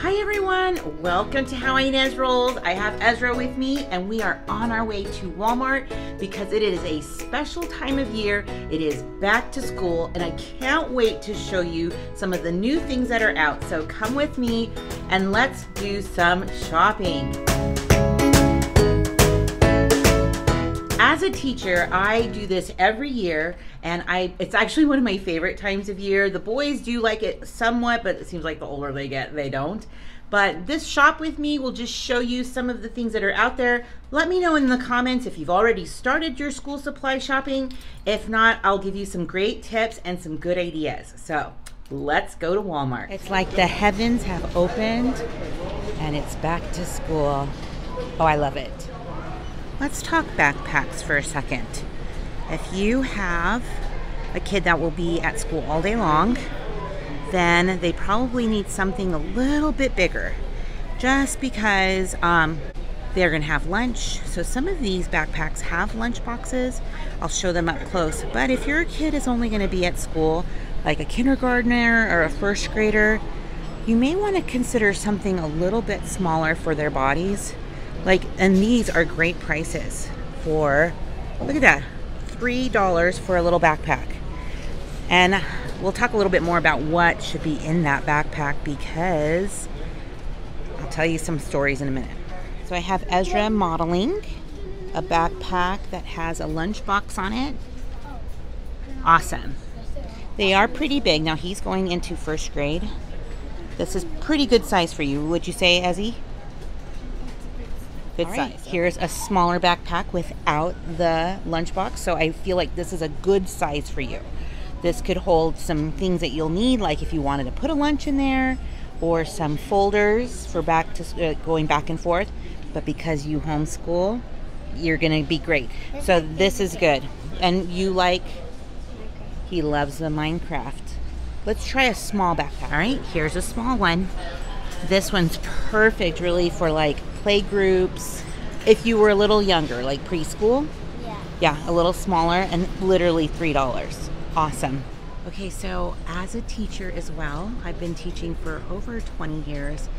Hi everyone, welcome to How Ines Rolls. I have Ezra with me and we are on our way to Walmart because it is a special time of year. It is back to school and I can't wait to show you some of the new things that are out. So come with me and let's do some shopping. As a teacher, I do this every year and it's actually one of my favorite times of year. The boys do like it somewhat, but it seems like the older they get, they don't. But this shop with me will just show you some of the things that are out there. Let me know in the comments if you've already started your school supply shopping. If not, I'll give you some great tips and some good ideas. So let's go to Walmart. It's like the heavens have opened and it's back to school. Oh, I love it. Let's talk backpacks for a second. If you have a kid that will be at school all day long, then they probably need something a little bit bigger just because they're gonna have lunch. So some of these backpacks have lunch boxes. I'll show them up close. But if your kid is only gonna be at school, like a kindergartner or a first grader, you may wanna consider something a little bit smaller for their bodies. And these are great prices for, look at that, $3 for a little backpack. And we'll talk a little bit more about what should be in that backpack because I'll tell you some stories in a minute. So I have Ezra modeling a backpack that has a lunchbox on it. Awesome. They are pretty big. Now he's going into first grade. This is pretty good size for you, would you say, Ezzy? Good size. Here's a smaller backpack without the lunchbox, so I feel like this is a good size for you. This could hold some things that you'll need, like if you wanted to put a lunch in there, or some folders for going back and forth. But because you homeschool, you're gonna be great. So this is good. And he loves the Minecraft. Let's try a small backpack. All right, here's a small one. This one's perfect, really, for play groups. If you were a little younger, like preschool. Yeah, a little smaller, and literally $3. Awesome. Okay, so as a teacher as well, I've been teaching for over 20 years.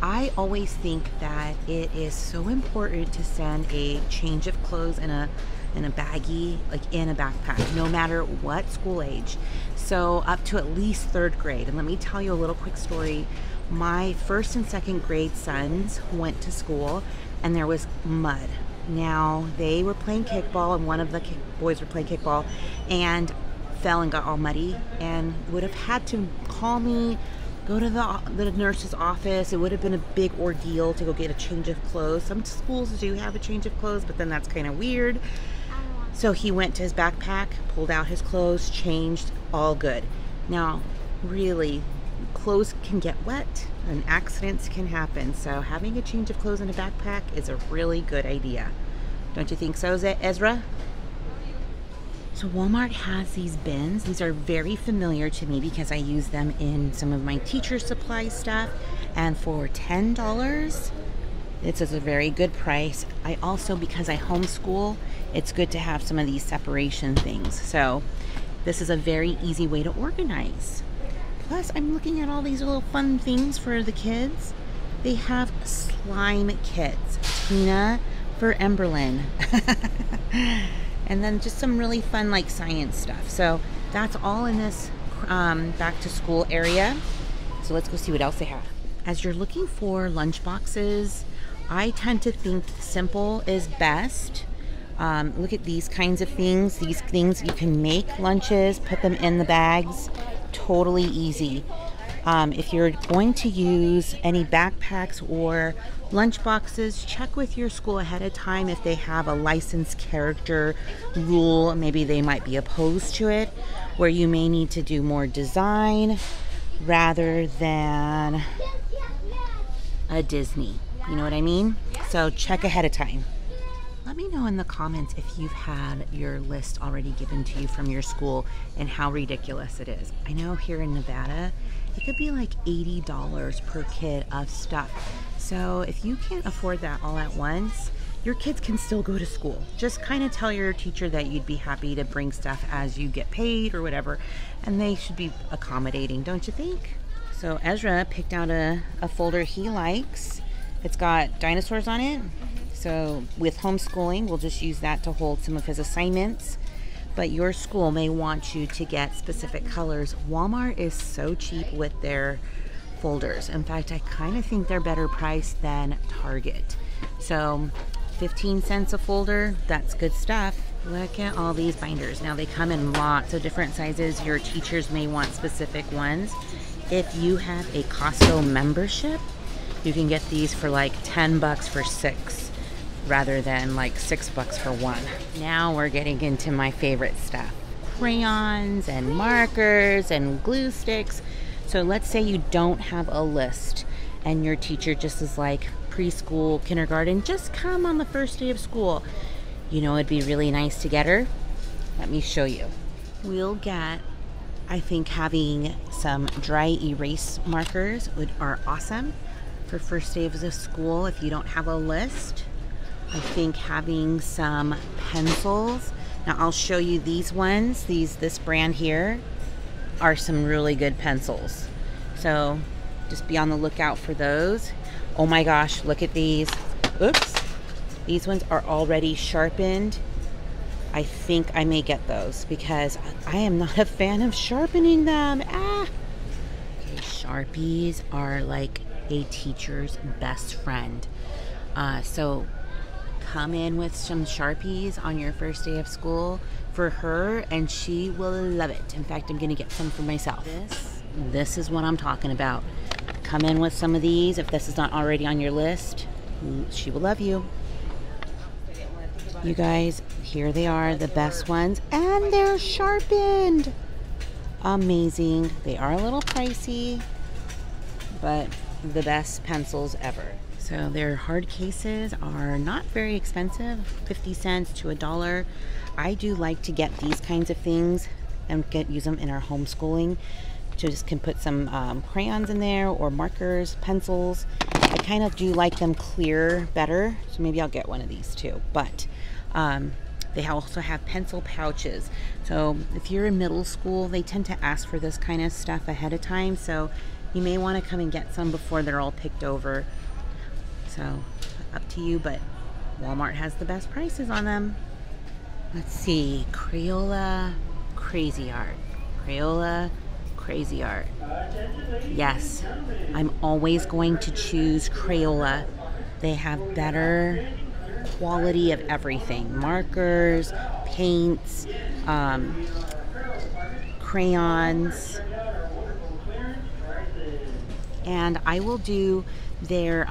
I always think that it is so important to send a change of clothes in a baggie, in a backpack, no matter what school age. So up to at least third grade. And let me tell you a little quick story. My first and second grade sons went to school and there was mud. Now they were playing kickball and one of the boys were playing kickball and fell and got all muddy and would have had to call me, go to the nurse's office. It would have been a big ordeal to go get a change of clothes. Some schools do have a change of clothes, but then that's kind of weird. So he went to his backpack, pulled out his clothes, changed, all good. Now, really, clothes can get wet and accidents can happen. So having a change of clothes in a backpack is a really good idea. Don't you think so, Ezra? So Walmart has these bins. These are very familiar to me because I use them in some of my teacher supply stuff. And for $10, this is a very good price. I also, because I homeschool, it's good to have some of these separation things. So this is a very easy way to organize. Plus, I'm looking at all these little fun things for the kids. They have slime kits. Tina for Emberlyn. And then just some really fun science stuff. So that's all in this back to school area. So let's go see what else they have. As you're looking for lunch boxes, I tend to think simple is best. Look at these kinds of things. These things you can make lunches, put them in the bags. Totally easy. If you're going to use any backpacks or lunch boxes, check with your school ahead of time if they have a licensed character rule. Maybe they might be opposed to it, where you may need to do more design rather than a Disney. You know what I mean? So check ahead of time. Let me know in the comments if you've had your list already given to you from your school and how ridiculous it is. I know here in Nevada, it could be like $80 per kid of stuff. So if you can't afford that all at once, your kids can still go to school. Just kind of tell your teacher that you'd be happy to bring stuff as you get paid or whatever, and they should be accommodating, don't you think? So Ezra picked out a folder he likes. It's got dinosaurs on it. So with homeschooling, we'll just use that to hold some of his assignments. But your school may want you to get specific colors. Walmart is so cheap with their folders. In fact, I kind of think they're better priced than Target. So 15 cents a folder, that's good stuff. Look at all these binders. Now they come in lots of different sizes. Your teachers may want specific ones. If you have a Costco membership, you can get these for like 10 bucks for 6 rather than like $6 for 1. Now we're getting into my favorite stuff. Crayons and markers and glue sticks. So let's say you don't have a list and your teacher just is like, preschool, kindergarten, just come on the first day of school. You know, it'd be really nice to get her. Let me show you. We'll get, I think having some dry erase markers are awesome for first day of the school if you don't have a list. I think having some pencils. Now I'll show you these ones. This brand here are some really good pencils. So just be on the lookout for those. Oh my gosh, look at these. Oops. These ones are already sharpened. I think I may get those because I am not a fan of sharpening them. Okay, Sharpies are like a teacher's best friend. So come in with some Sharpies on your first day of school for her and she will love it. In fact, I'm gonna get some for myself. This is what I'm talking about. Come in with some of these if this is not already on your list. She will love you. You guys, here they are, the best ones, and they're sharpened. Amazing. They are a little pricey, but the best pencils ever. So their hard cases are not very expensive, 50 cents to $1. I do like to get these kinds of things and use them in our homeschooling. Just can put some crayons in there or markers, pencils. I kind of do like them clear better, so maybe I'll get one of these too. But they also have pencil pouches. So if you're in middle school, they tend to ask for this kind of stuff ahead of time. So you may want to come and get some before they're all picked over. So up to you, but Walmart has the best prices on them. Let's see, Crayola Crazy Art. Crayola Crazy Art. Yes, I'm always going to choose Crayola. They have better quality of everything. Markers, paints, crayons. And I will do their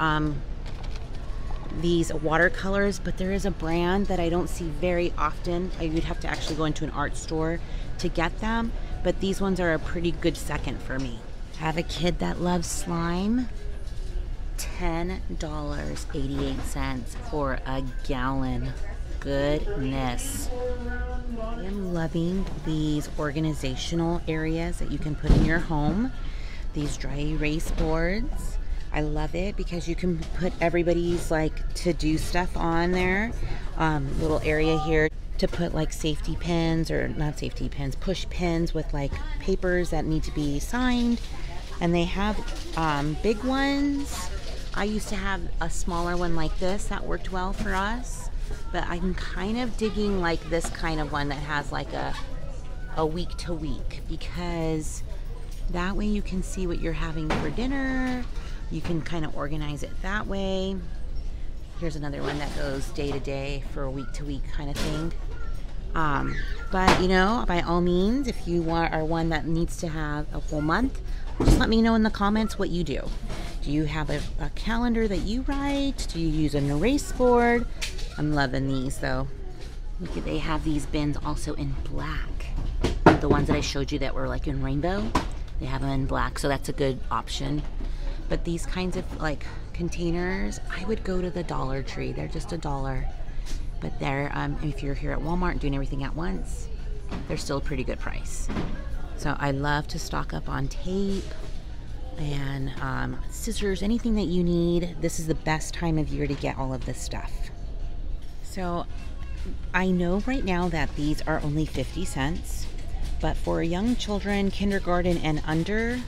these watercolors, but there is a brand that I don't see very often. You'd have to actually go into an art store to get them, but these ones are a pretty good second for me. Have a kid that loves slime? $10.88 for a gallon. Goodness. I am loving these organizational areas that you can put in your home. These dry erase boards. I love it because you can put everybody's like to-do stuff on there. Little area here to put like safety pins, or not safety pins, push pins with like papers that need to be signed. And they have big ones. I used to have a smaller one like this that worked well for us, but I'm kind of digging like this kind of one that has like a week to week, because that way you can see what you're having for dinner. You can kind of organize it that way. Here's another one that goes day to day for a week to week kind of thing. But you know, by all means, if you are one that needs to have a whole month, just let me know in the comments what you do. Do you have a calendar that you write? Do you use an erase board? I'm loving these though. Look at, they have these bins also in black. The ones that I showed you that were like in rainbow, they have them in black, so that's a good option. But these kinds of like containers, I would go to the Dollar Tree. They're just $1. But they're, if you're here at Walmart doing everything at once, they're still a pretty good price. So I love to stock up on tape and scissors, anything that you need. This is the best time of year to get all of this stuff. So I know right now that these are only 50 cents, but for young children, kindergarten and under,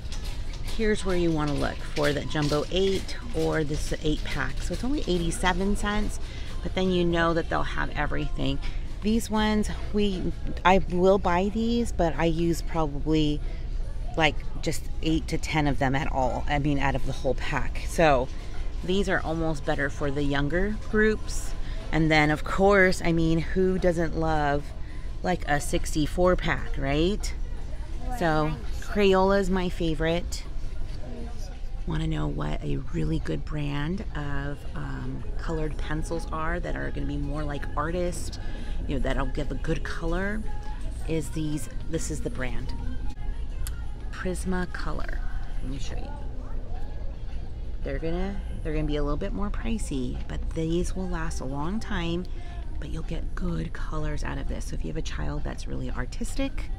here's where you want to look for the jumbo 8 or this 8-pack. So it's only 87 cents, but then you know that they'll have everything. These ones, I will buy these, but I use probably like just 8 to 10 of them at all. I mean, out of the whole pack. So these are almost better for the younger groups. And then of course, I mean, who doesn't love like a 64 pack, right? So Crayola is my favorite. Want to know what a really good brand of colored pencils are that are going to be more like artist, you know, that'll give a good color? Is these? This is the brand Prisma Color. Let me show you. They're gonna be a little bit more pricey, but these will last a long time. But you'll get good colors out of this. So if you have a child that's really artistic,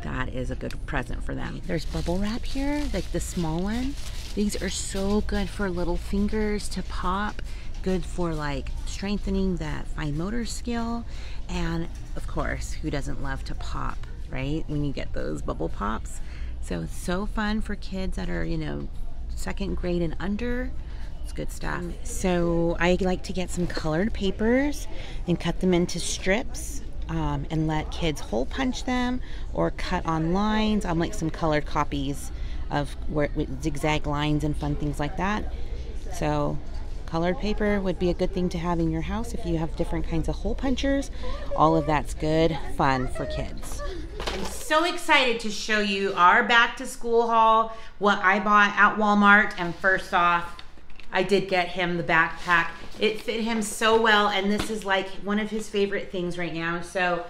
that is a good present for them. There's bubble wrap here, like the small one. These are so good for little fingers to pop, good for like strengthening that fine motor skill. And of course, who doesn't love to pop, right? When you get those bubble pops. So it's so fun for kids that are, you know, 2nd grade and under. It's good stuff. So I like to get some colored papers and cut them into strips. And let kids hole punch them or cut on lines. I'll make some colored copies of with zigzag lines and fun things like that. So colored paper would be a good thing to have in your house if you have different kinds of hole punchers. All of that's good fun for kids. I'm so excited to show you our back to school haul, what I bought at Walmart. And first off, I did get him the backpack. It fit him so well, and this is like one of his favorite things right now. So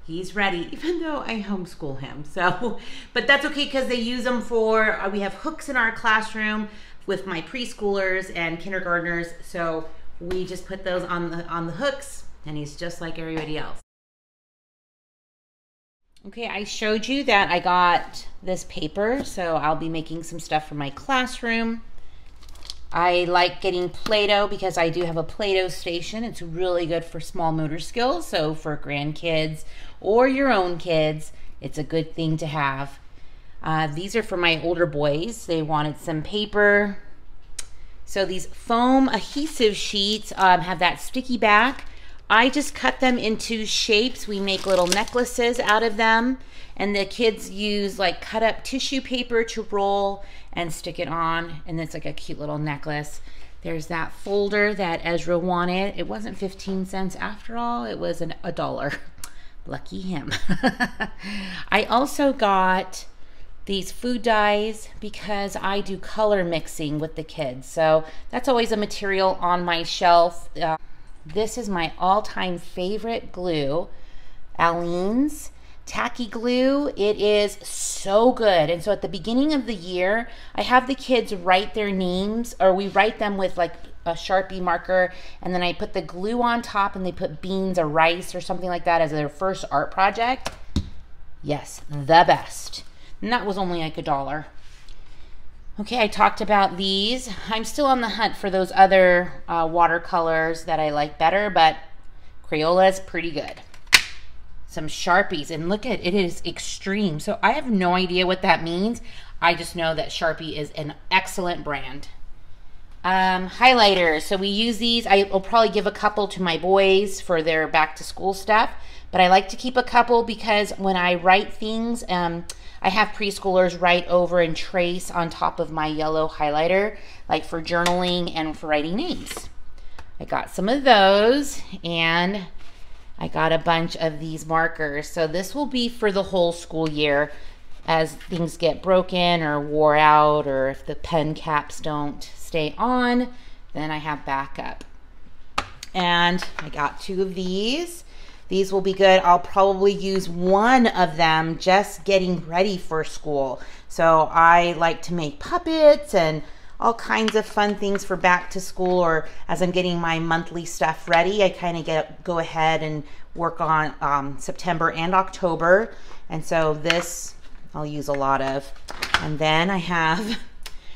he's ready, even though I homeschool him. So, but that's okay because they use them for, we have hooks in our classroom with my preschoolers and kindergartners. So we just put those on the hooks, and he's just like everybody else. Okay, I showed you that I got this paper, so I'll be making some stuff for my classroom. I like getting Play-Doh because I do have a Play-Doh station. It's really good for small motor skills. So for grandkids or your own kids, it's a good thing to have. These are for my older boys. They wanted some paper. So these foam adhesive sheets have that sticky back. I just cut them into shapes. We make little necklaces out of them. And the kids use like cut up tissue paper to roll and stick it on. And it's like a cute little necklace. There's that folder that Ezra wanted. It wasn't 15 cents after all. It was $1. Lucky him. I also got these food dyes because I do color mixing with the kids. So that's always a material on my shelf. This is my all-time favorite glue, Aleene's Tacky Glue. It is so good. And so at the beginning of the year, I have the kids write their names, or we write them with like a Sharpie marker, and then I put the glue on top and they put beans or rice or something like that as their first art project. Yes, the best. And that was only like $1. Okay, I talked about these. I'm still on the hunt for those other watercolors that I like better, but Crayola is pretty good. Some Sharpies, and look at it, is extreme. So I have no idea what that means. I just know that Sharpie is an excellent brand. Highlighters, so we use these. I will probably give a couple to my boys for their back to school stuff, but I like to keep a couple because when I write things, I have preschoolers write over and trace on top of my yellow highlighter, like for journaling and for writing names. I got some of those, and I got a bunch of these markers. So this will be for the whole school year as things get broken or wore out, or if the pen caps don't stay on, then I have backup. And I got 2 of these. These will be good. I'll probably use one of them just getting ready for school. So I like to make puppets and all kinds of fun things for back to school, or as I'm getting my monthly stuff ready, I kind of go ahead and work on September and October. And so this I'll use a lot of. And then I have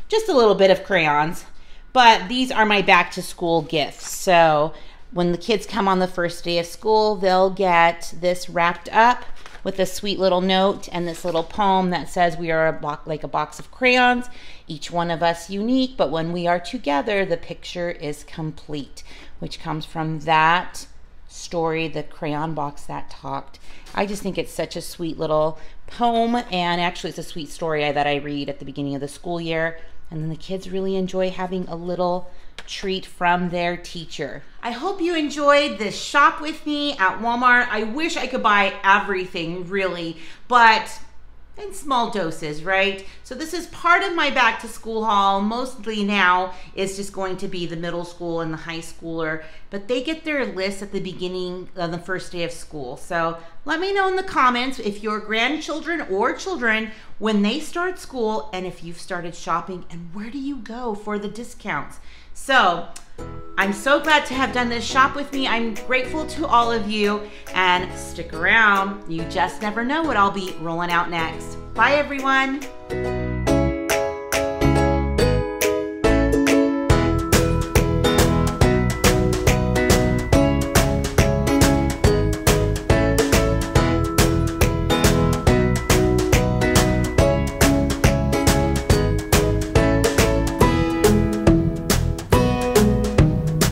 just a little bit of crayons, but these are my back to school gifts. So when the kids come on the first day of school, they'll get this wrapped up with a sweet little note and this little poem that says we are like a box of crayons, each one of us unique, but when we are together, the picture is complete, which comes from that story, The Crayon Box That Talked. I just think it's such a sweet little poem, and actually it's a sweet story that I read at the beginning of the school year, and then the kids really enjoy having a little treat from their teacher. I hope you enjoyed this shop with me at Walmart. I wish I could buy everything, really, but in small doses, right? So this is part of my back to school haul. Mostly now is just going to be the middle school and the high schooler, but they get their list at the beginning of the first day of school. So let me know in the comments if your grandchildren or children, when they start school, and if you've started shopping, and where do you go for the discounts? So I'm so glad to have done this shop with me. I'm grateful to all of you, and stick around. You just never know what I'll be rolling out next. Bye, everyone.